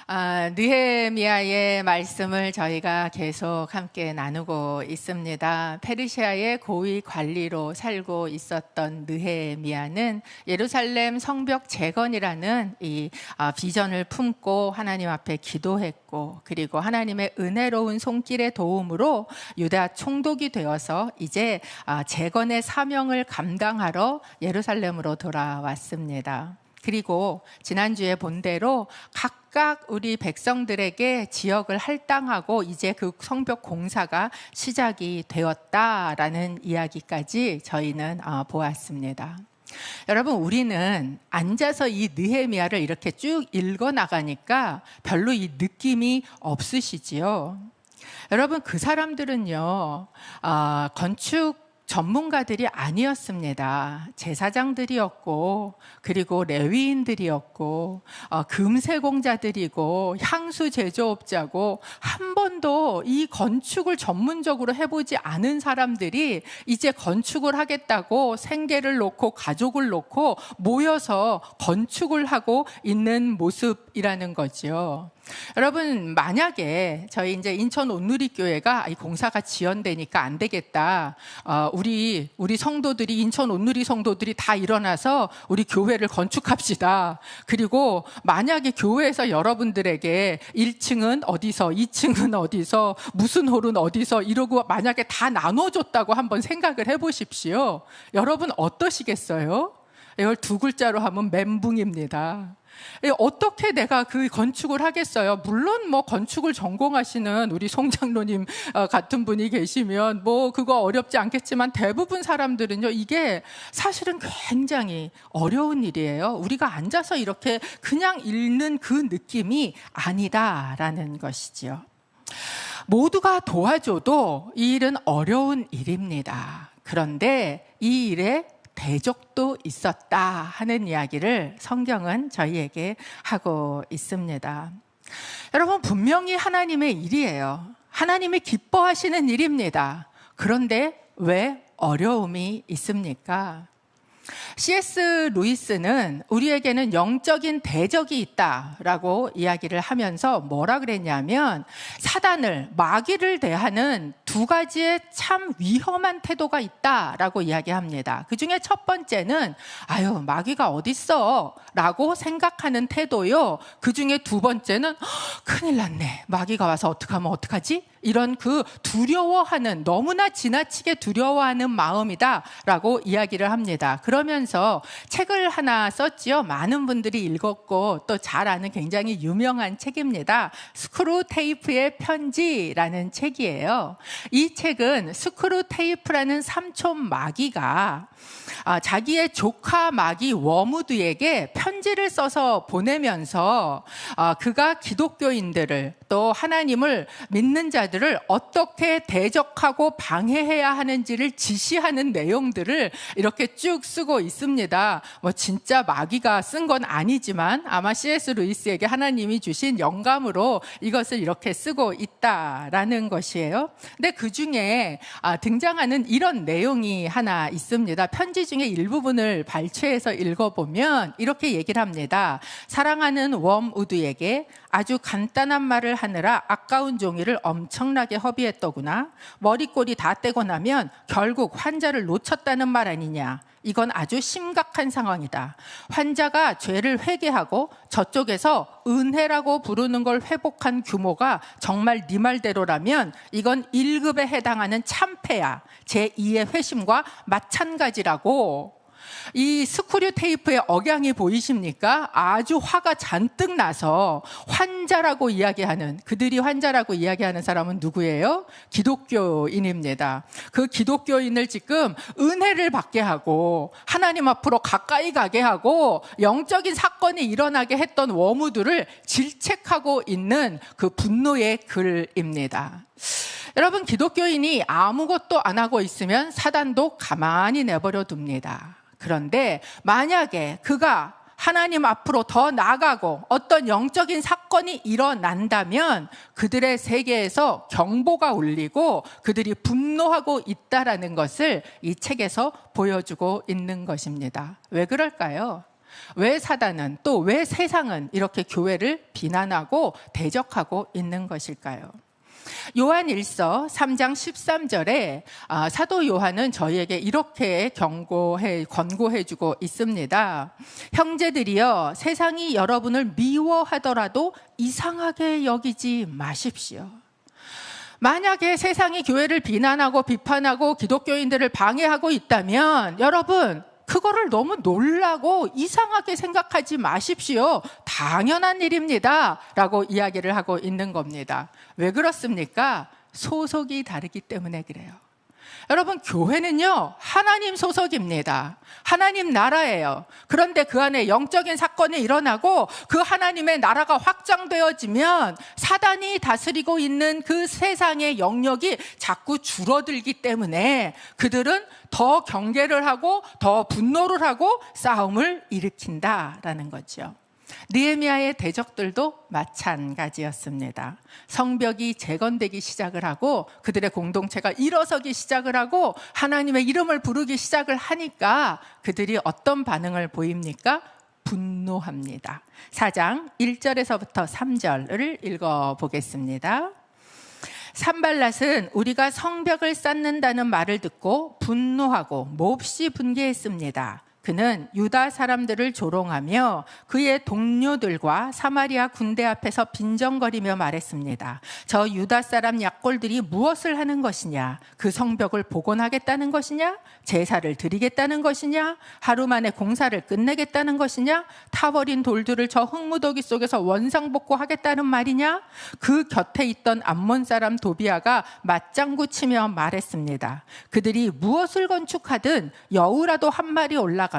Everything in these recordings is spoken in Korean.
느헤미야의 말씀을 저희가 계속 함께 나누고 있습니다. 페르시아의 고위 관리로 살고 있었던 느헤미야는 예루살렘 성벽 재건이라는 이 비전을 품고 하나님 앞에 기도했고, 그리고 하나님의 은혜로운 손길의 도움으로 유다 총독이 되어서 이제 재건의 사명을 감당하러 예루살렘으로 돌아왔습니다. 그리고 지난주에 본 대로 각각 우리 백성들에게 지역을 할당하고 이제 그 성벽 공사가 시작이 되었다라는 이야기까지 저희는 보았습니다. 여러분, 우리는 앉아서 이 느헤미야를 이렇게 쭉 읽어 나가니까 별로 이 느낌이 없으시지요? 여러분, 그 사람들은요, 건축 전문가들이 아니었습니다. 제사장들이었고, 그리고 레위인들이었고, 금세공자들이고, 향수 제조업자고, 한 번도 이 건축을 전문적으로 해보지 않은 사람들이 이제 건축을 하겠다고 생계를 놓고 가족을 놓고 모여서 건축을 하고 있는 모습이라는 거죠. 여러분, 만약에 저희 이제 인천 온누리교회가 이 공사가 지연되니까 안 되겠다. 우리 성도들이, 인천 온누리 성도들이 다 일어나서 우리 교회를 건축합시다. 그리고 만약에 교회에서 여러분들에게 1층은 어디서, 2층은 어디서, 무슨 홀은 어디서 이러고 만약에 다 나눠줬다고 한번 생각을 해보십시오. 여러분 어떠시겠어요? 이걸 두 글자로 하면 멘붕입니다. 어떻게 내가 그 건축을 하겠어요? 물론 뭐 건축을 전공하시는 우리 송장로님 같은 분이 계시면 뭐 그거 어렵지 않겠지만 대부분 사람들은요, 이게 사실은 굉장히 어려운 일이에요. 우리가 앉아서 이렇게 그냥 읽는 그 느낌이 아니다라는 것이지요. 모두가 도와줘도 이 일은 어려운 일입니다. 그런데 이 일에 대적도 있었다 하는 이야기를 성경은 저희에게 하고 있습니다. 여러분, 분명히 하나님의 일이에요. 하나님이 기뻐하시는 일입니다. 그런데 왜 어려움이 있습니까? C.S. 루이스는 우리에게는 영적인 대적이 있다라고 이야기를 하면서 뭐라 그랬냐면, 사단을, 마귀를 대하는 두 가지의 참 위험한 태도가 있다라고 이야기합니다. 그 중에 첫 번째는 아유, 마귀가 어딨어 라고 생각하는 태도요. 그 중에 두 번째는 큰일 났네, 마귀가 와서 어떡하면 어떡하지? 이런 그 두려워하는, 너무나 지나치게 두려워하는 마음이다라고 이야기를 합니다. 그러면서 책을 하나 썼지요. 많은 분들이 읽었고 또 잘 아는 굉장히 유명한 책입니다. 스크루테이프의 편지라는 책이에요. 이 책은 스크루테이프라는 삼촌 마귀가 자기의 조카 마귀 워무드에게 편지를 써서 보내면서 그가 기독교인들을, 또 하나님을 믿는 자들을 어떻게 대적하고 방해해야 하는지를 지시하는 내용들을 이렇게 쭉 쓰고 있습니다. 뭐 진짜 마귀가 쓴 건 아니지만 아마 C.S. 루이스에게 하나님이 주신 영감으로 이것을 이렇게 쓰고 있다라는 것이에요. 근데 그 중에 등장하는 이런 내용이 하나 있습니다. 편지 중에 일부분을 발췌해서 읽어보면 이렇게 얘기를 합니다. 사랑하는 웜우드에게 아주 간단한 말을 하느라 아까운 종이를 엄청나게 허비했더구나. 머리꼬리 다 떼고 나면 결국 환자를 놓쳤다는 말 아니냐. 이건 아주 심각한 상황이다. 환자가 죄를 회개하고 저쪽에서 은혜라고 부르는 걸 회복한 규모가 정말 네 말대로라면 이건 1급에 해당하는 참패야. 제2의 회심과 마찬가지라고. 이 스크류 테이프의 억양이 보이십니까? 아주 화가 잔뜩 나서 환자라고 이야기하는, 그들이 환자라고 이야기하는 사람은 누구예요? 기독교인입니다. 그 기독교인을 지금 은혜를 받게 하고 하나님 앞으로 가까이 가게 하고 영적인 사건이 일어나게 했던 워무드를 질책하고 있는 그 분노의 글입니다. 여러분, 기독교인이 아무것도 안 하고 있으면 사단도 가만히 내버려 둡니다. 그런데 만약에 그가 하나님 앞으로 더 나아가고 어떤 영적인 사건이 일어난다면 그들의 세계에서 경보가 울리고 그들이 분노하고 있다라는 것을 이 책에서 보여주고 있는 것입니다. 왜 그럴까요? 왜 사단은 또 왜 세상은 이렇게 교회를 비난하고 대적하고 있는 것일까요? 요한 1서 3장 13절에 사도 요한은 저희에게 이렇게 권고해주고 있습니다. 형제들이여, 세상이 여러분을 미워하더라도 이상하게 여기지 마십시오. 만약에 세상이 교회를 비난하고 비판하고 기독교인들을 방해하고 있다면 여러분, 그거를 너무 놀라고 이상하게 생각하지 마십시오. 당연한 일입니다. 라고 이야기를 하고 있는 겁니다. 왜 그렇습니까? 소속이 다르기 때문에 그래요. 여러분, 교회는요, 하나님 소속입니다. 하나님 나라예요. 그런데 그 안에 영적인 사건이 일어나고 그 하나님의 나라가 확장되어지면 사단이 다스리고 있는 그 세상의 영역이 자꾸 줄어들기 때문에 그들은 더 경계를 하고 더 분노를 하고 싸움을 일으킨다라는 거죠. 느헤미야의 대적들도 마찬가지였습니다. 성벽이 재건되기 시작을 하고 그들의 공동체가 일어서기 시작을 하고 하나님의 이름을 부르기 시작을 하니까 그들이 어떤 반응을 보입니까? 분노합니다. 4장 1절에서부터 3절을 읽어보겠습니다. 산발랏은 우리가 성벽을 쌓는다는 말을 듣고 분노하고 몹시 분개했습니다. 그는 유다 사람들을 조롱하며 그의 동료들과 사마리아 군대 앞에서 빈정거리며 말했습니다. 저 유다 사람 약골들이 무엇을 하는 것이냐? 그 성벽을 복원하겠다는 것이냐? 제사를 드리겠다는 것이냐? 하루 만에 공사를 끝내겠다는 것이냐? 타버린 돌들을 저 흙무더기 속에서 원상복구하겠다는 말이냐? 그 곁에 있던 암몬 사람 도비아가 맞장구 치며 말했습니다. 그들이 무엇을 건축하든 여우라도 한 마리 올라가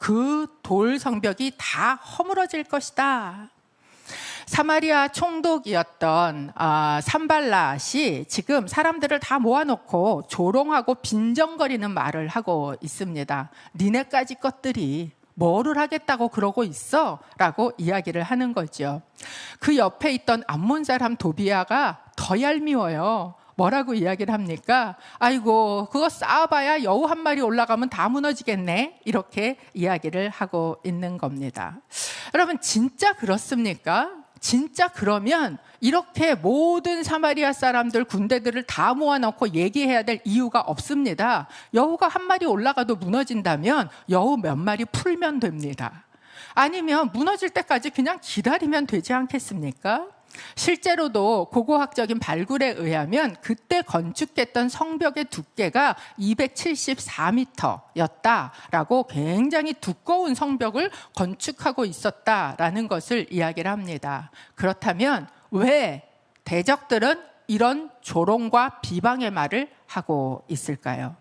그 돌 성벽이 다 허물어질 것이다. 사마리아 총독이었던 산발랏이 지금 사람들을 다 모아놓고 조롱하고 빈정거리는 말을 하고 있습니다. 니네까지 것들이 뭐를 하겠다고 그러고 있어? 라고 이야기를 하는 거죠. 그 옆에 있던 암몬 사람 도비아가 더 얄미워요. 뭐라고 이야기를 합니까? 아이고, 그거 쌓아봐야 여우 한 마리 올라가면 다 무너지겠네. 이렇게 이야기를 하고 있는 겁니다. 여러분, 진짜 그렇습니까? 진짜 그러면 이렇게 모든 사마리아 사람들 군대들을 다 모아놓고 얘기해야 될 이유가 없습니다. 여우가 한 마리 올라가도 무너진다면 여우 몇 마리 풀면 됩니다. 아니면 무너질 때까지 그냥 기다리면 되지 않겠습니까? 실제로도 고고학적인 발굴에 의하면 그때 건축했던 성벽의 두께가 274m였다라고 굉장히 두꺼운 성벽을 건축하고 있었다라는 것을 이야기를 합니다. 그렇다면 왜 대적들은 이런 조롱과 비방의 말을 하고 있을까요?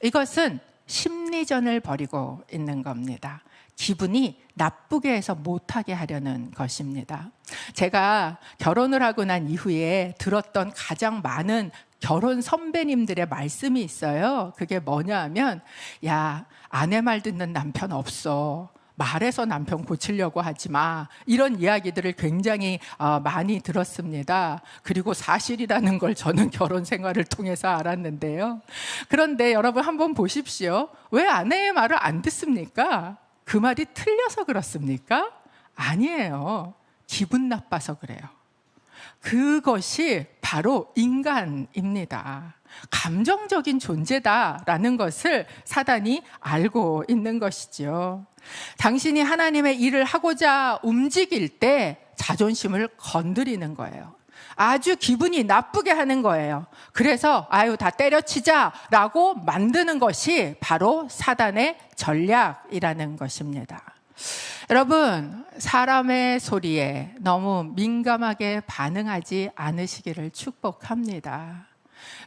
이것은 심리전을 벌이고 있는 겁니다. 기분이 나쁘게 해서 못하게 하려는 것입니다. 제가 결혼을 하고 난 이후에 들었던 가장 많은 결혼 선배님들의 말씀이 있어요. 그게 뭐냐 하면, 야, 아내 말 듣는 남편 없어. 말해서 남편 고치려고 하지 마. 이런 이야기들을 굉장히 많이 들었습니다. 그리고 사실이라는 걸 저는 결혼 생활을 통해서 알았는데요. 그런데 여러분 한번 보십시오. 왜 아내의 말을 안 듣습니까? 그 말이 틀려서 그렇습니까? 아니에요. 기분 나빠서 그래요. 그것이 바로 인간입니다. 감정적인 존재다라는 것을 사단이 알고 있는 것이죠. 당신이 하나님의 일을 하고자 움직일 때 자존심을 건드리는 거예요. 아주 기분이 나쁘게 하는 거예요. 그래서 아유 다 때려치자라고 만드는 것이 바로 사단의 전략이라는 것입니다. 여러분, 사람의 소리에 너무 민감하게 반응하지 않으시기를 축복합니다.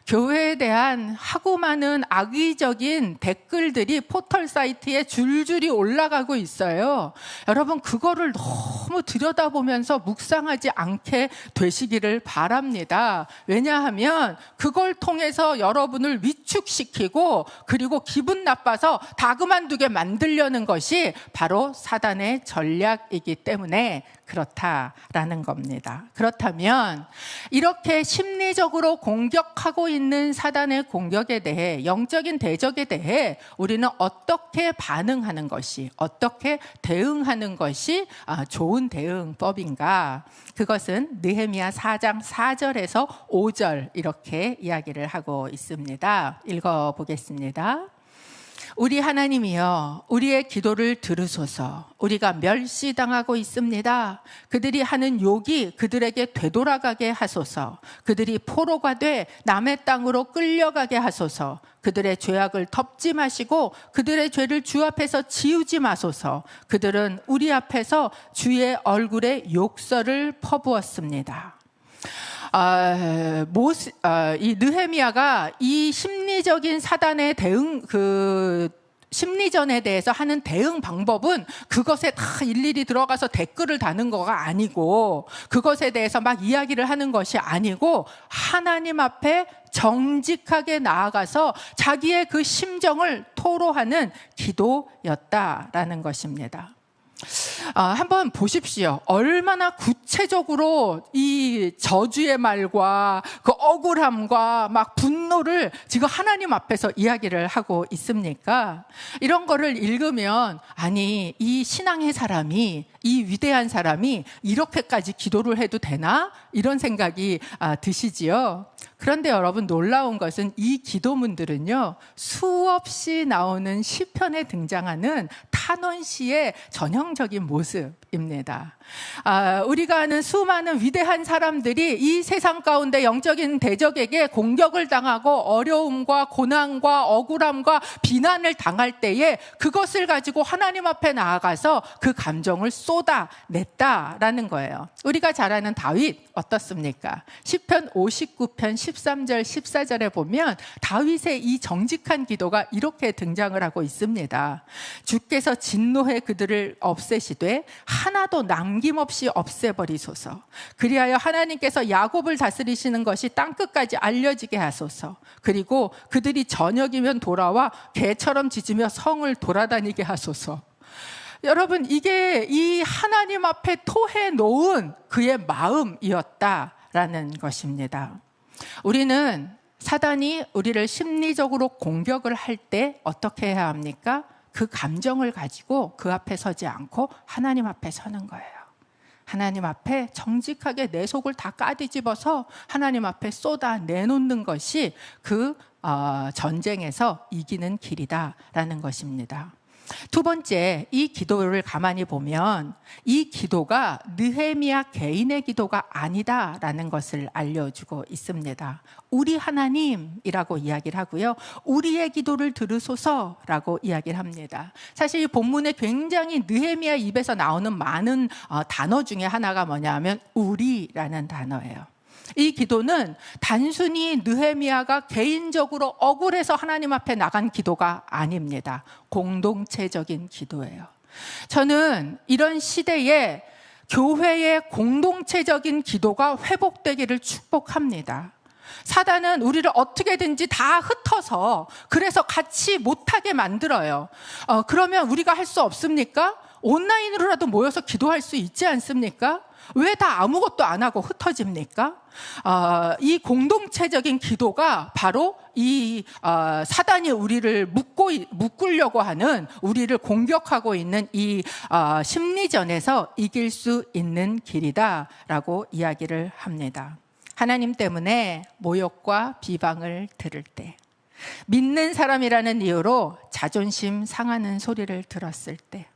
교회에 대한 하고 많은 악의적인 댓글들이 포털 사이트에 줄줄이 올라가고 있어요. 여러분, 그거를 너무 들여다보면서 묵상하지 않게 되시기를 바랍니다. 왜냐하면 그걸 통해서 여러분을 위축시키고 그리고 기분 나빠서 다 그만두게 만들려는 것이 바로 사단의 전략이기 때문에 그렇다라는 겁니다. 그렇다면 이렇게 심리적으로 공격하고 있는 사단의 공격에 대해, 영적인 대적에 대해 우리는 어떻게 반응하는 것이, 어떻게 대응하는 것이 좋은 대응법인가? 그것은 느헤미야 4장 4절에서 5절 이렇게 이야기를 하고 있습니다. 읽어보겠습니다. 우리 하나님이여, 우리의 기도를 들으소서. 우리가 멸시당하고 있습니다. 그들이 하는 욕이 그들에게 되돌아가게 하소서. 그들이 포로가 돼 남의 땅으로 끌려가게 하소서. 그들의 죄악을 덮지 마시고 그들의 죄를 주 앞에서 지우지 마소서. 그들은 우리 앞에서 주의 얼굴에 욕설을 퍼부었습니다. 이 느헤미야가 이 심리적인 사단의 심리전에 대해서 하는 대응 방법은 그것에 다 일일이 들어가서 댓글을 다는 거가 아니고, 그것에 대해서 막 이야기를 하는 것이 아니고, 하나님 앞에 정직하게 나아가서 자기의 그 심정을 토로하는 기도였다라는 것입니다. 한번 보십시오. 얼마나 구체적으로 이 저주의 말과 그 억울함과 막 분노를 지금 하나님 앞에서 이야기를 하고 있습니까? 이런 거를 읽으면, 아니, 이 신앙의 사람이, 이 위대한 사람이 이렇게까지 기도를 해도 되나? 이런 생각이 드시지요. 그런데 여러분, 놀라운 것은 이 기도문들은요, 수없이 나오는 시편에 등장하는 탄원시의 전형적인 모습입니다. 우리가 아는 수많은 위대한 사람들이 이 세상 가운데 영적인 대적에게 공격을 당하고 어려움과 고난과 억울함과 비난을 당할 때에 그것을 가지고 하나님 앞에 나아가서 그 감정을 쏟아냈다라는 거예요. 우리가 잘 아는 다윗 어떻습니까? 시편 59편 13절 14절에 보면 다윗의 이 정직한 기도가 이렇게 등장을 하고 있습니다. 주께서 진노해 그들을 없애시되 하나도 남김없이 없애버리소서. 그리하여 하나님께서 야곱을 다스리시는 것이 땅끝까지 알려지게 하소서. 그리고 그들이 저녁이면 돌아와 개처럼 짖으며 성을 돌아다니게 하소서. 여러분, 이게 이 하나님 앞에 토해 놓은 그의 마음이었다라는 것입니다. 우리는 사단이 우리를 심리적으로 공격을 할 때 어떻게 해야 합니까? 그 감정을 가지고 그 앞에 서지 않고 하나님 앞에 서는 거예요. 하나님 앞에 정직하게 내 속을 다 까뒤집어서 하나님 앞에 쏟아 내놓는 것이 그 전쟁에서 이기는 길이다라는 것입니다. 두 번째, 이 기도를 가만히 보면 이 기도가 느헤미야 개인의 기도가 아니다라는 것을 알려주고 있습니다. 우리 하나님이라고 이야기를 하고요, 우리의 기도를 들으소서라고 이야기를 합니다. 사실 이 본문에 굉장히 느헤미야 입에서 나오는 많은 단어 중에 하나가 뭐냐면 우리라는 단어예요. 이 기도는 단순히 느헤미야가 개인적으로 억울해서 하나님 앞에 나간 기도가 아닙니다. 공동체적인 기도예요. 저는 이런 시대에 교회의 공동체적인 기도가 회복되기를 축복합니다. 사단은 우리를 어떻게든지 다 흩어서 그래서 같이 못하게 만들어요. 그러면 우리가 할 수 없습니까? 온라인으로라도 모여서 기도할 수 있지 않습니까? 왜 다 아무것도 안 하고 흩어집니까? 이 공동체적인 기도가 바로 이 사단이 우리를 묶으려고 하는, 우리를 공격하고 있는 이 심리전에서 이길 수 있는 길이다라고 이야기를 합니다. 하나님 때문에 모욕과 비방을 들을 때, 믿는 사람이라는 이유로 자존심 상하는 소리를 들었을 때,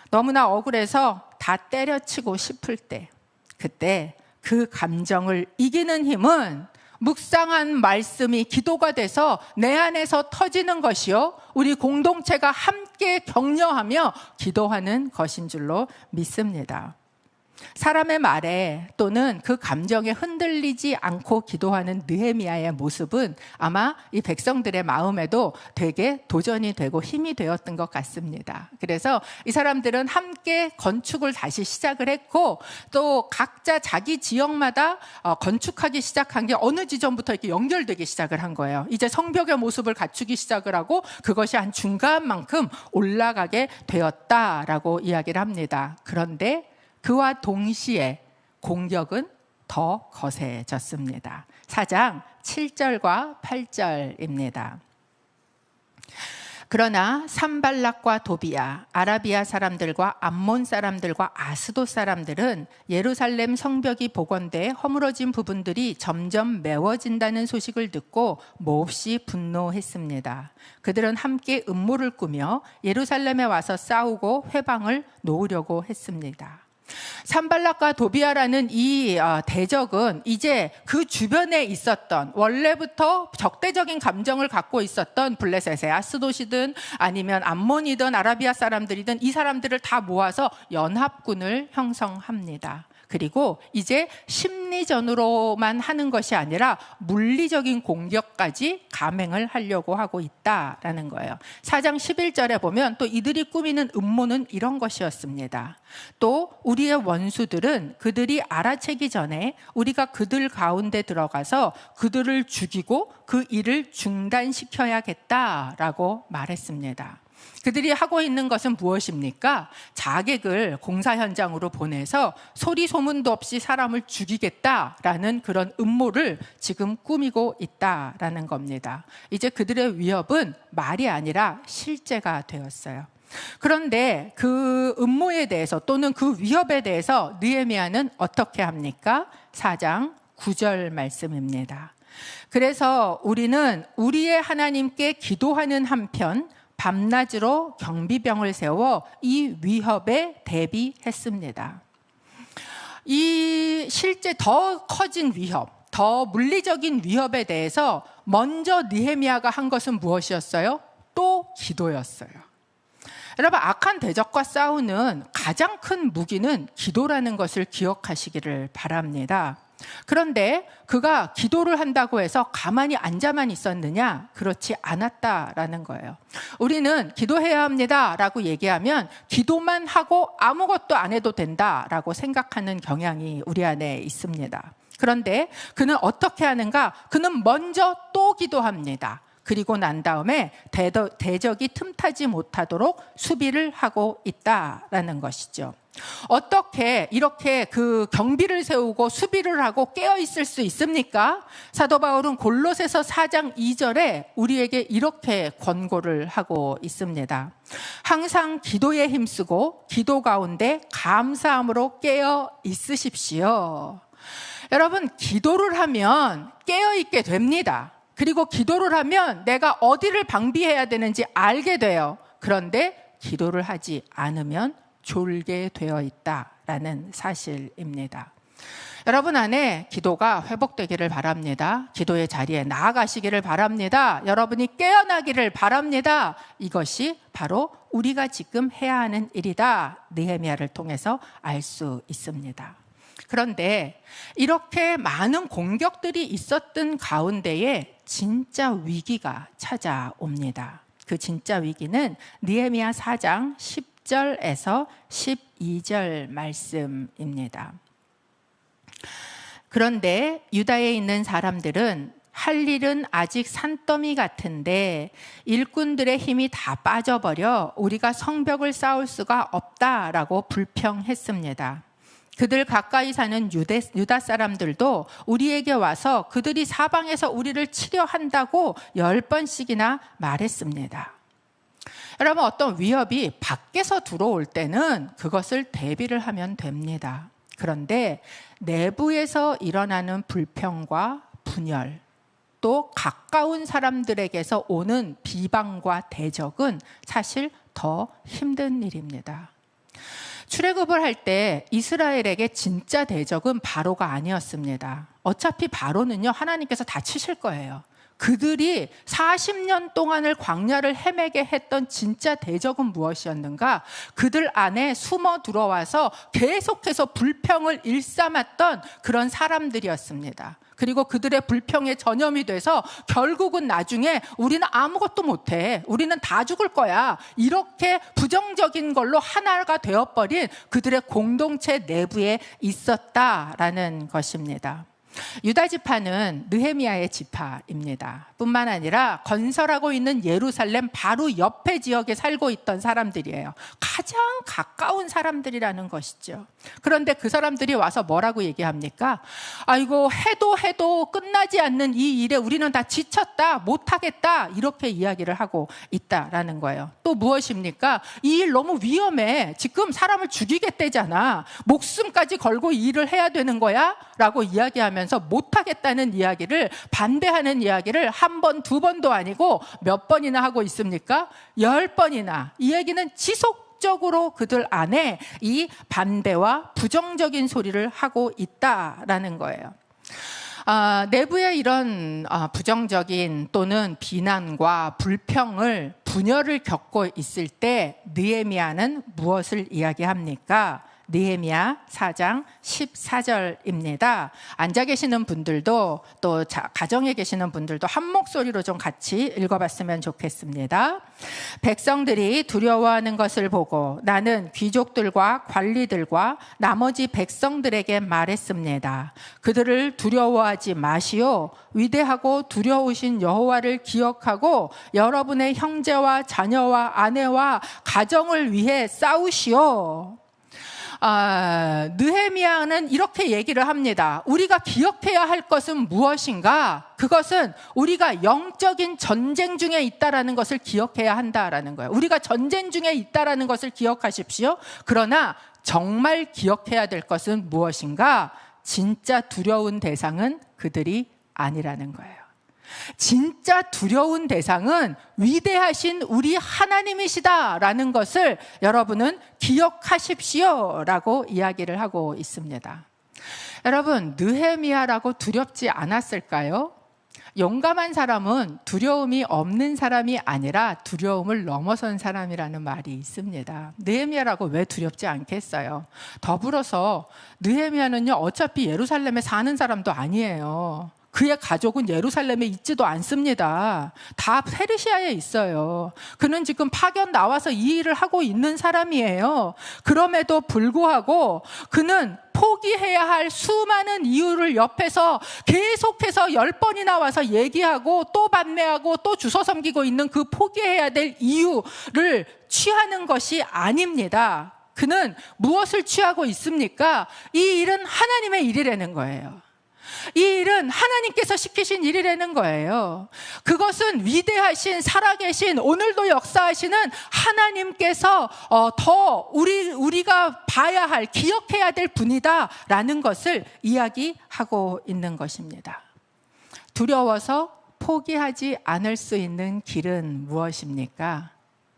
너무나 억울해서 다 때려치고 싶을 때, 그때 그 감정을 이기는 힘은 묵상한 말씀이 기도가 돼서 내 안에서 터지는 것이요, 우리 공동체가 함께 격려하며 기도하는 것인 줄로 믿습니다. 사람의 말에 또는 그 감정에 흔들리지 않고 기도하는 느헤미야의 모습은 아마 이 백성들의 마음에도 되게 도전이 되고 힘이 되었던 것 같습니다. 그래서 이 사람들은 함께 건축을 다시 시작을 했고, 또 각자 자기 지역마다 건축하기 시작한 게 어느 지점부터 이렇게 연결되기 시작을 한 거예요. 이제 성벽의 모습을 갖추기 시작을 하고 그것이 한 중간만큼 올라가게 되었다라고 이야기를 합니다. 그런데 그와 동시에 공격은 더 거세졌습니다. 4장 7절과 8절입니다. 그러나 산발락과 도비야, 아라비아 사람들과 암몬 사람들과 아스돗 사람들은 예루살렘 성벽이 복원돼 허물어진 부분들이 점점 메워진다는 소식을 듣고 몹시 분노했습니다. 그들은 함께 음모를 꾸며 예루살렘에 와서 싸우고 회방을 놓으려고 했습니다. 산발락과 도비아라는 이 대적은 이제 그 주변에 있었던, 원래부터 적대적인 감정을 갖고 있었던 블레셋의 아스돗이든 아니면 암몬이든 아라비아 사람들이든 이 사람들을 다 모아서 연합군을 형성합니다. 그리고 이제 심리전으로만 하는 것이 아니라 물리적인 공격까지 감행을 하려고 하고 있다라는 거예요. 4장 11절에 보면 또 이들이 꾸미는 음모는 이런 것이었습니다. 또 우리의 원수들은 그들이 알아채기 전에 우리가 그들 가운데 들어가서 그들을 죽이고 그 일을 중단시켜야겠다라고 말했습니다. 그들이 하고 있는 것은 무엇입니까? 자객을 공사 현장으로 보내서 소리 소문도 없이 사람을 죽이겠다라는 그런 음모를 지금 꾸미고 있다라는 겁니다. 이제 그들의 위협은 말이 아니라 실제가 되었어요. 그런데 그 음모에 대해서 또는 그 위협에 대해서 느헤미야는 어떻게 합니까? 4장 9절 말씀입니다. 그래서 우리는 우리의 하나님께 기도하는 한편 밤낮으로 경비병을 세워 이 위협에 대비했습니다. 이 실제 더 커진 위협, 더 물리적인 위협에 대해서 먼저 느헤미야가 한 것은 무엇이었어요? 또 기도였어요. 여러분, 악한 대적과 싸우는 가장 큰 무기는 기도라는 것을 기억하시기를 바랍니다. 그런데 그가 기도를 한다고 해서 가만히 앉아만 있었느냐? 그렇지 않았다라는 거예요. 우리는 기도해야 합니다라고 얘기하면 기도만 하고 아무것도 안 해도 된다라고 생각하는 경향이 우리 안에 있습니다. 그런데 그는 어떻게 하는가? 그는 먼저 또 기도합니다. 그리고 난 다음에 대적이 틈타지 못하도록 수비를 하고 있다라는 것이죠. 어떻게 이렇게 그 경비를 세우고 수비를 하고 깨어 있을 수 있습니까? 사도 바울은 골로새서 4장 2절에 우리에게 이렇게 권고를 하고 있습니다. 항상 기도에 힘쓰고 기도 가운데 감사함으로 깨어 있으십시오. 여러분, 기도를 하면 깨어 있게 됩니다. 그리고 기도를 하면 내가 어디를 방비해야 되는지 알게 돼요. 그런데 기도를 하지 않으면 졸게 되어 있다라는 사실입니다. 여러분 안에 기도가 회복되기를 바랍니다. 기도의 자리에 나아가시기를 바랍니다. 여러분이 깨어나기를 바랍니다. 이것이 바로 우리가 지금 해야 하는 일이다. 느헤미야를 통해서 알 수 있습니다. 그런데 이렇게 많은 공격들이 있었던 가운데에 진짜 위기가 찾아옵니다. 그 진짜 위기는 느헤미야 4장 10절에서 12절 말씀입니다. 그런데 유다에 있는 사람들은 할 일은 아직 산더미 같은데 일꾼들의 힘이 다 빠져버려 우리가 성벽을 쌓을 수가 없다라고 불평했습니다. 그들 가까이 사는 유다 사람들도 우리에게 와서 그들이 사방에서 우리를 치려 한다고 10번씩이나 말했습니다. 여러분, 어떤 위협이 밖에서 들어올 때는 그것을 대비를 하면 됩니다. 그런데 내부에서 일어나는 불평과 분열, 또 가까운 사람들에게서 오는 비방과 대적은 사실 더 힘든 일입니다. 출애굽을 할 때 이스라엘에게 진짜 대적은 바로가 아니었습니다. 어차피 바로는요, 하나님께서 다 치실 거예요. 그들이 40년 동안을 광야를 헤매게 했던 진짜 대적은 무엇이었는가? 그들 안에 숨어 들어와서 계속해서 불평을 일삼았던 그런 사람들이었습니다. 그리고 그들의 불평에 전염이 돼서 결국은 나중에 우리는 아무것도 못해, 우리는 다 죽을 거야, 이렇게 부정적인 걸로 하나가 되어버린 그들의 공동체 내부에 있었다라는 것입니다. 유다 지파는 느헤미야의 지파입니다. 뿐만 아니라 건설하고 있는 예루살렘 바로 옆에 지역에 살고 있던 사람들이에요. 가장 가까운 사람들이라는 것이죠. 그런데 그 사람들이 와서 뭐라고 얘기합니까? 아이고, 해도 끝나지 않는 이 일에 우리는 다 지쳤다, 못하겠다, 이렇게 이야기를 하고 있다라는 거예요. 또 무엇입니까? 이 일 너무 위험해. 지금 사람을 죽이겠다잖아. 목숨까지 걸고 이 일을 해야 되는 거야? 라고 이야기하면서 못하겠다는 이야기를, 반대하는 이야기를 한 번, 두 번도 아니고 몇 번이나 하고 있습니까? 10번이나. 이 얘기는 지속적으로 그들 안에 이 반대와 부정적인 소리를 하고 있다라는 거예요. 내부의 이런 부정적인 또는 비난과 불평을, 분열을 겪고 있을 때 느헤미야는 무엇을 이야기합니까? 느헤미야 4장 14절입니다. 앉아 계시는 분들도 또 가정에 계시는 분들도 한 목소리로 좀 같이 읽어봤으면 좋겠습니다. 백성들이 두려워하는 것을 보고 나는 귀족들과 관리들과 나머지 백성들에게 말했습니다. 그들을 두려워하지 마시오. 위대하고 두려우신 여호와를 기억하고 여러분의 형제와 자녀와 아내와 가정을 위해 싸우시오. 느헤미야는 이렇게 얘기를 합니다. 우리가 기억해야 할 것은 무엇인가? 그것은 우리가 영적인 전쟁 중에 있다라는 것을 기억해야 한다라는 거예요. 우리가 전쟁 중에 있다라는 것을 기억하십시오. 그러나 정말 기억해야 될 것은 무엇인가? 진짜 두려운 대상은 그들이 아니라는 거예요. 진짜 두려운 대상은 위대하신 우리 하나님이시다라는 것을 여러분은 기억하십시오라고 이야기를 하고 있습니다. 여러분, 느헤미야라고 두렵지 않았을까요? 용감한 사람은 두려움이 없는 사람이 아니라 두려움을 넘어선 사람이라는 말이 있습니다. 느헤미야라고 왜 두렵지 않겠어요? 더불어서 느헤미야는요, 어차피 예루살렘에 사는 사람도 아니에요. 그의 가족은 예루살렘에 있지도 않습니다. 다 페르시아에 있어요. 그는 지금 파견 나와서 이 일을 하고 있는 사람이에요. 그럼에도 불구하고 그는 포기해야 할 수많은 이유를 옆에서 계속해서 10번이나 와서 얘기하고 또 반대하고 또 주워 섬기고 있는 그 포기해야 될 이유를 취하는 것이 아닙니다. 그는 무엇을 취하고 있습니까? 이 일은 하나님의 일이라는 거예요. 이 일은 하나님께서 시키신 일이라는 거예요. 그것은 위대하신, 살아계신, 오늘도 역사하시는 하나님께서 더 우리가 봐야 할, 기억해야 될 분이다라는 것을 이야기하고 있는 것입니다. 두려워서 포기하지 않을 수 있는 길은 무엇입니까?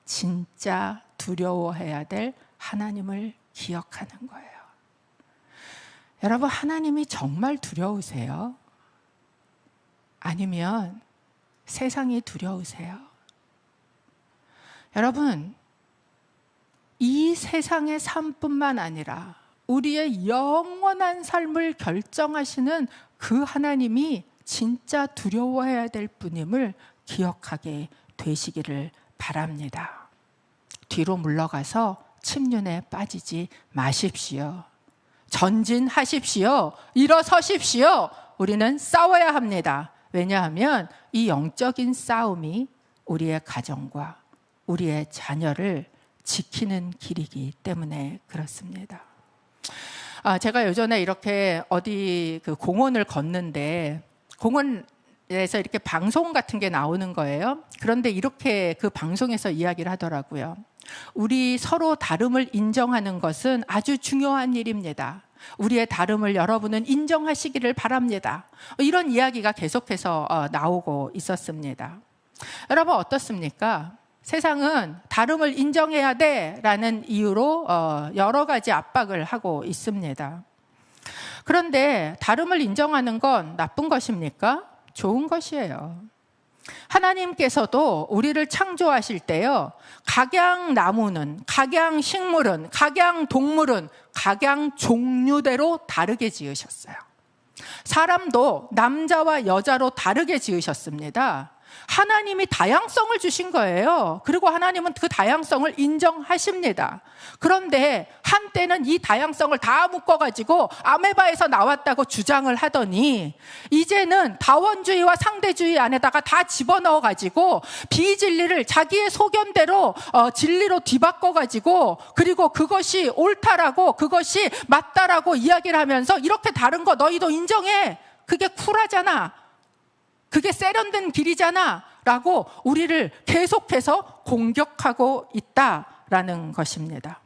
진짜 두려워해야 될 하나님을 기억하는 거예요. 여러분, 하나님이 정말 두려우세요? 아니면 세상이 두려우세요? 여러분, 이 세상의 삶뿐만 아니라 우리의 영원한 삶을 결정하시는 그 하나님이 진짜 두려워해야 될 분임을 기억하게 되시기를 바랍니다. 뒤로 물러가서 침륜에 빠지지 마십시오. 전진하십시오. 일어서십시오. 우리는 싸워야 합니다. 왜냐하면 이 영적인 싸움이 우리의 가정과 우리의 자녀를 지키는 길이기 때문에 그렇습니다. 제가 예전에 이렇게 어디 그 공원을 걷는데 공원에서 이렇게 방송 같은 게 나오는 거예요. 그런데 이렇게 그 방송에서 이야기를 하더라고요. 우리 서로 다름을 인정하는 것은 아주 중요한 일입니다. 우리의 다름을 여러분은 인정하시기를 바랍니다. 이런 이야기가 계속해서 나오고 있었습니다. 여러분, 어떻습니까? 세상은 다름을 인정해야 돼라는 이유로 여러 가지 압박을 하고 있습니다. 그런데 다름을 인정하는 건 나쁜 것입니까? 좋은 것이에요. 하나님께서도 우리를 창조하실 때요, 각양나무는, 각양식물은, 각양동물은 각양 종류대로 다르게 지으셨어요. 사람도 남자와 여자로 다르게 지으셨습니다. 하나님이 다양성을 주신 거예요. 그리고 하나님은 그 다양성을 인정하십니다. 그런데 한때는 이 다양성을 다 묶어가지고 아메바에서 나왔다고 주장을 하더니 이제는 다원주의와 상대주의 안에다가 다 집어넣어가지고 비진리를 자기의 소견대로 진리로 뒤바꿔가지고, 그리고 그것이 옳다라고, 그것이 맞다라고 이야기를 하면서 이렇게 다른 거 너희도 인정해. 그게 쿨하잖아. 그게 세련된 길이잖아 라고 우리를 계속해서 공격하고 있다라는 것입니다.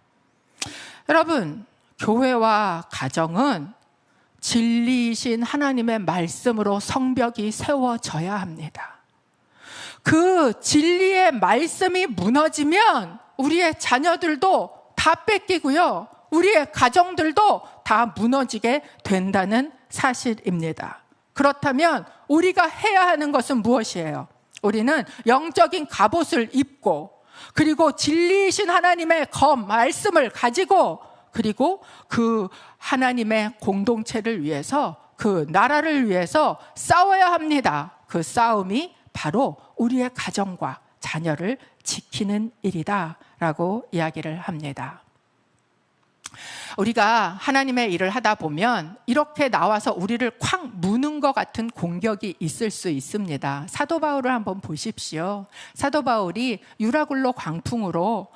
여러분, 교회와 가정은 진리이신 하나님의 말씀으로 성벽이 세워져야 합니다. 그 진리의 말씀이 무너지면 우리의 자녀들도 다 뺏기고요, 우리의 가정들도 다 무너지게 된다는 사실입니다. 그렇다면 우리가 해야 하는 것은 무엇이에요? 우리는 영적인 갑옷을 입고, 그리고 진리이신 하나님의 말씀을 가지고, 그리고 그 하나님의 공동체를 위해서, 그 나라를 위해서 싸워야 합니다. 그 싸움이 바로 우리의 가정과 자녀를 지키는 일이다 라고 이야기를 합니다. 우리가 하나님의 일을 하다 보면 이렇게 나와서 우리를 콱 무는 것 같은 공격이 있을 수 있습니다. 사도 바울을 한번 보십시오. 사도 바울이 유라굴로 광풍으로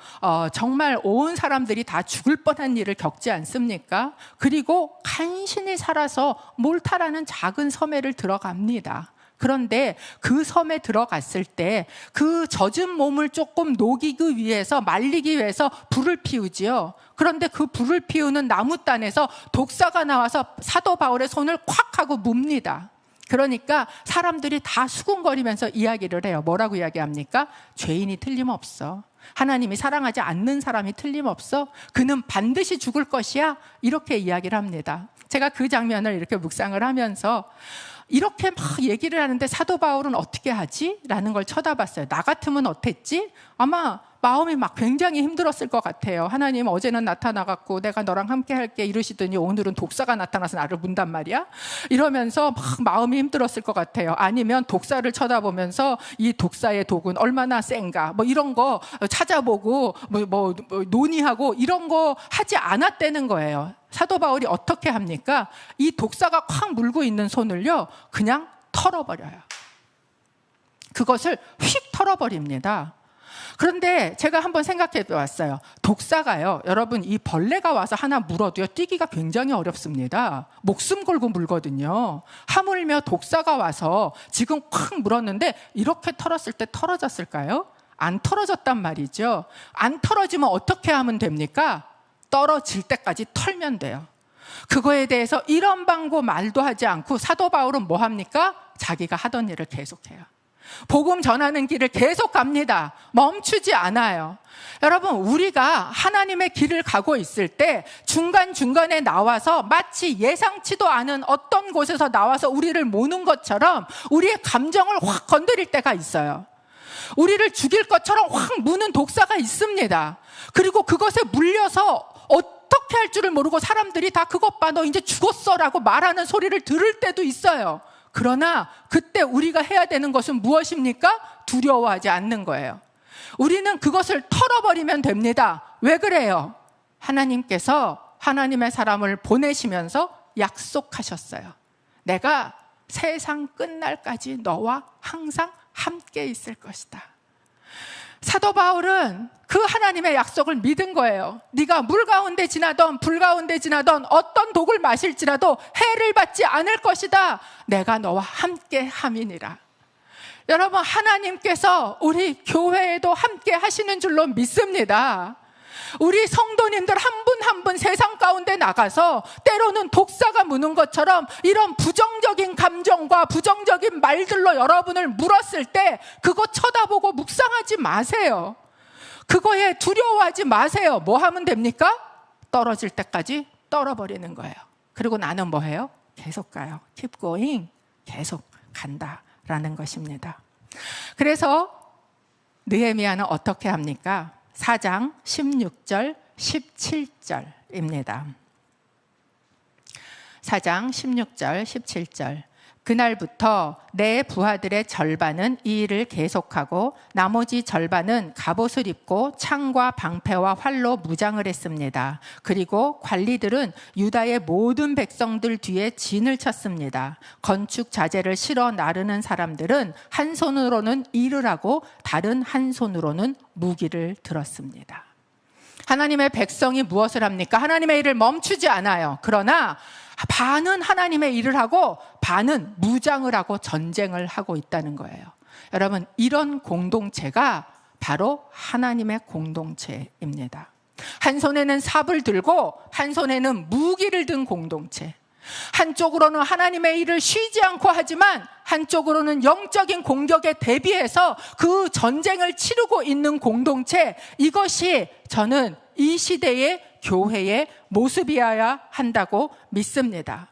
정말 온 사람들이 다 죽을 뻔한 일을 겪지 않습니까? 그리고 간신히 살아서 몰타라는 작은 섬에를 들어갑니다. 그런데 그 섬에 들어갔을 때 그 젖은 몸을 조금 녹이기 위해서, 말리기 위해서 불을 피우지요. 그런데 그 불을 피우는 나무단에서 독사가 나와서 사도 바울의 손을 콱 하고 뭅니다. 그러니까 사람들이 다 수군거리면서 이야기를 해요. 뭐라고 이야기합니까? 죄인이 틀림없어. 하나님이 사랑하지 않는 사람이 틀림없어. 그는 반드시 죽을 것이야. 이렇게 이야기를 합니다. 제가 그 장면을 이렇게 묵상을 하면서 이렇게 막 얘기를 하는데 사도 바울은 어떻게 하지? 라는 걸 쳐다봤어요. 나 같으면 어땠지? 아마 마음이 막 굉장히 힘들었을 것 같아요. 하나님 어제는 나타나갖고 내가 너랑 함께 할게 이러시더니 오늘은 독사가 나타나서 나를 문단 말이야? 이러면서 막 마음이 힘들었을 것 같아요. 아니면 독사를 쳐다보면서 이 독사의 독은 얼마나 센가 뭐 이런 거 찾아보고 뭐 논의하고 이런 거 하지 않았다는 거예요. 사도 바울이 어떻게 합니까? 이 독사가 콱 물고 있는 손을요 그냥 털어버려요. 그것을 휙 털어버립니다. 그런데 제가 한번 생각해 봤어요. 독사가요, 여러분 이 벌레가 와서 하나 물어도요 뛰기가 굉장히 어렵습니다. 목숨 걸고 물거든요. 하물며 독사가 와서 지금 콱 물었는데 이렇게 털었을 때 털어졌을까요? 안 털어졌단 말이죠. 안 털어지면 어떻게 하면 됩니까? 떨어질 때까지 털면 돼요. 그거에 대해서 이런 방고 말도 하지 않고 사도 바울은 뭐 합니까? 자기가 하던 일을 계속해요. 복음 전하는 길을 계속 갑니다. 멈추지 않아요. 여러분, 우리가 하나님의 길을 가고 있을 때 중간중간에 나와서 마치 예상치도 않은 어떤 곳에서 나와서 우리를 모는 것처럼 우리의 감정을 확 건드릴 때가 있어요. 우리를 죽일 것처럼 확 무는 독사가 있습니다. 그리고 그것에 물려서 어떻게 할 줄을 모르고 사람들이 다 그것 봐, 너 이제 죽었어 라고 말하는 소리를 들을 때도 있어요. 그러나 그때 우리가 해야 되는 것은 무엇입니까? 두려워하지 않는 거예요. 우리는 그것을 털어버리면 됩니다. 왜 그래요? 하나님께서 하나님의 사람을 보내시면서 약속하셨어요. 내가 세상 끝날까지 너와 항상 함께 있을 것이다. 사도 바울은 그 하나님의 약속을 믿은 거예요. 네가 물 가운데 지나던 불 가운데 지나던 어떤 독을 마실지라도 해를 받지 않을 것이다. 내가 너와 함께 함이니라. 여러분, 하나님께서 우리 교회에도 함께 하시는 줄로 믿습니다. 우리 성도님들 한 분 한 분 세상 가운데 나가서 때로는 독사가 무는 것처럼 이런 부정적인 감정과 부정적인 말들로 여러분을 물었을 때 그거 쳐다보고 묵상하지 마세요. 그거에 두려워하지 마세요. 뭐 하면 됩니까? 떨어질 때까지 떨어버리는 거예요. 그리고 나는 뭐 해요? 계속 가요. Keep going. 계속 간다라는 것입니다. 그래서 느헤미야는 어떻게 합니까? 4장 16절 17절입니다. 4장 16절 17절. 그날부터 내 부하들의 절반은 이 일을 계속하고 나머지 절반은 갑옷을 입고 창과 방패와 활로 무장을 했습니다. 그리고 관리들은 유다의 모든 백성들 뒤에 진을 쳤습니다. 건축 자재를 실어 나르는 사람들은 한 손으로는 일을 하고 다른 한 손으로는 무기를 들었습니다. 하나님의 백성이 무엇을 합니까? 하나님의 일을 멈추지 않아요. 그러나 반은 하나님의 일을 하고 반은 무장을 하고 전쟁을 하고 있다는 거예요. 여러분, 이런 공동체가 바로 하나님의 공동체입니다. 한 손에는 삽을 들고 한 손에는 무기를 든 공동체. 한쪽으로는 하나님의 일을 쉬지 않고 하지만 한쪽으로는 영적인 공격에 대비해서 그 전쟁을 치르고 있는 공동체, 이것이 저는 이 시대의 교회의 모습이어야 한다고 믿습니다.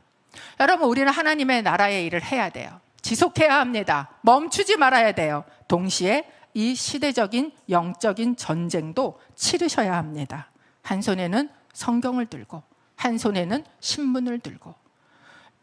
여러분, 우리는 하나님의 나라의 일을 해야 돼요. 지속해야 합니다. 멈추지 말아야 돼요. 동시에 이 시대적인 영적인 전쟁도 치르셔야 합니다. 한 손에는 성경을 들고 한 손에는 신문을 들고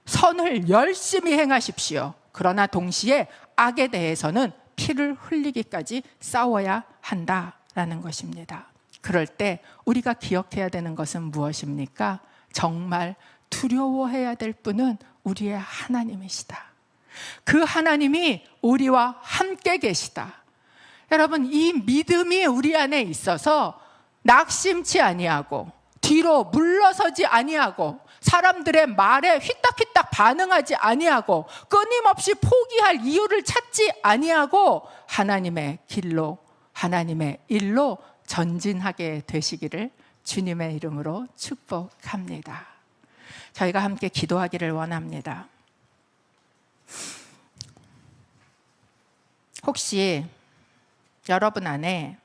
선을 열심히 행하십시오. 그러나 동시에 악에 대해서는 피를 흘리기까지 싸워야 한다라는 것입니다. 그럴 때 우리가 기억해야 되는 것은 무엇입니까? 정말 두려워해야 될 분은 우리의 하나님이시다. 그 하나님이 우리와 함께 계시다. 여러분, 이 믿음이 우리 안에 있어서 낙심치 아니하고 뒤로 물러서지 아니하고 사람들의 말에 휘딱휘딱 반응하지 아니하고 끊임없이 포기할 이유를 찾지 아니하고 하나님의 길로, 하나님의 일로 전진하게 되시기를 주님의 이름으로 축복합니다. 저희가 함께 기도하기를 원합니다. 혹시 여러분 안에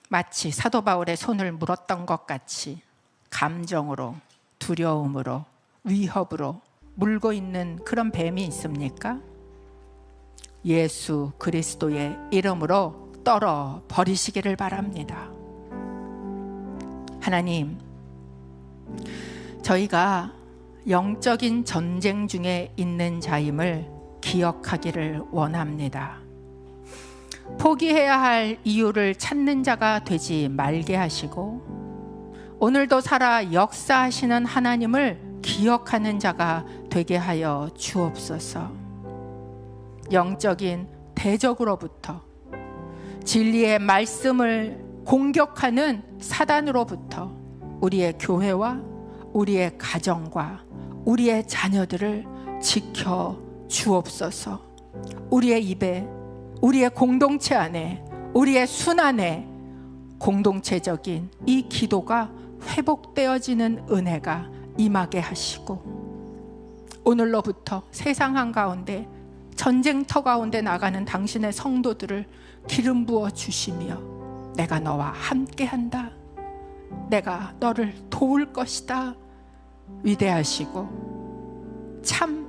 마치 사도 바울의 손을 물었던 것 같이 감정으로, 두려움으로, 위협으로 물고 있는 그런 뱀이 있습니까? 예수 그리스도의 이름으로 떨어 버리시기를 바랍니다. 하나님, 저희가 영적인 전쟁 중에 있는 자임을 기억하기를 원합니다. 포기해야 할 이유를 찾는 자가 되지 말게 하시고 오늘도 살아 역사하시는 하나님을 기억하는 자가 되게 하여 주옵소서. 영적인 대적으로부터, 진리의 말씀을 공격하는 사단으로부터 우리의 교회와 우리의 가정과 우리의 자녀들을 지켜 주옵소서. 우리의 입에, 우리의 공동체 안에, 우리의 순 안에 공동체적인 이 기도가 회복되어지는 은혜가 임하게 하시고 오늘로부터 세상 한가운데 전쟁터 가운데 나가는 당신의 성도들을 기름 부어 주시며 내가 너와 함께한다, 내가 너를 도울 것이다, 위대하시고 참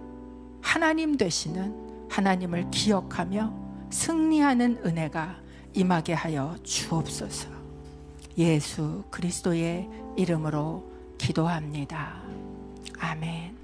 하나님 되시는 하나님을 기억하며 승리하는 은혜가 임하게 하여 주옵소서. 예수 그리스도의 이름으로 기도합니다. 아멘.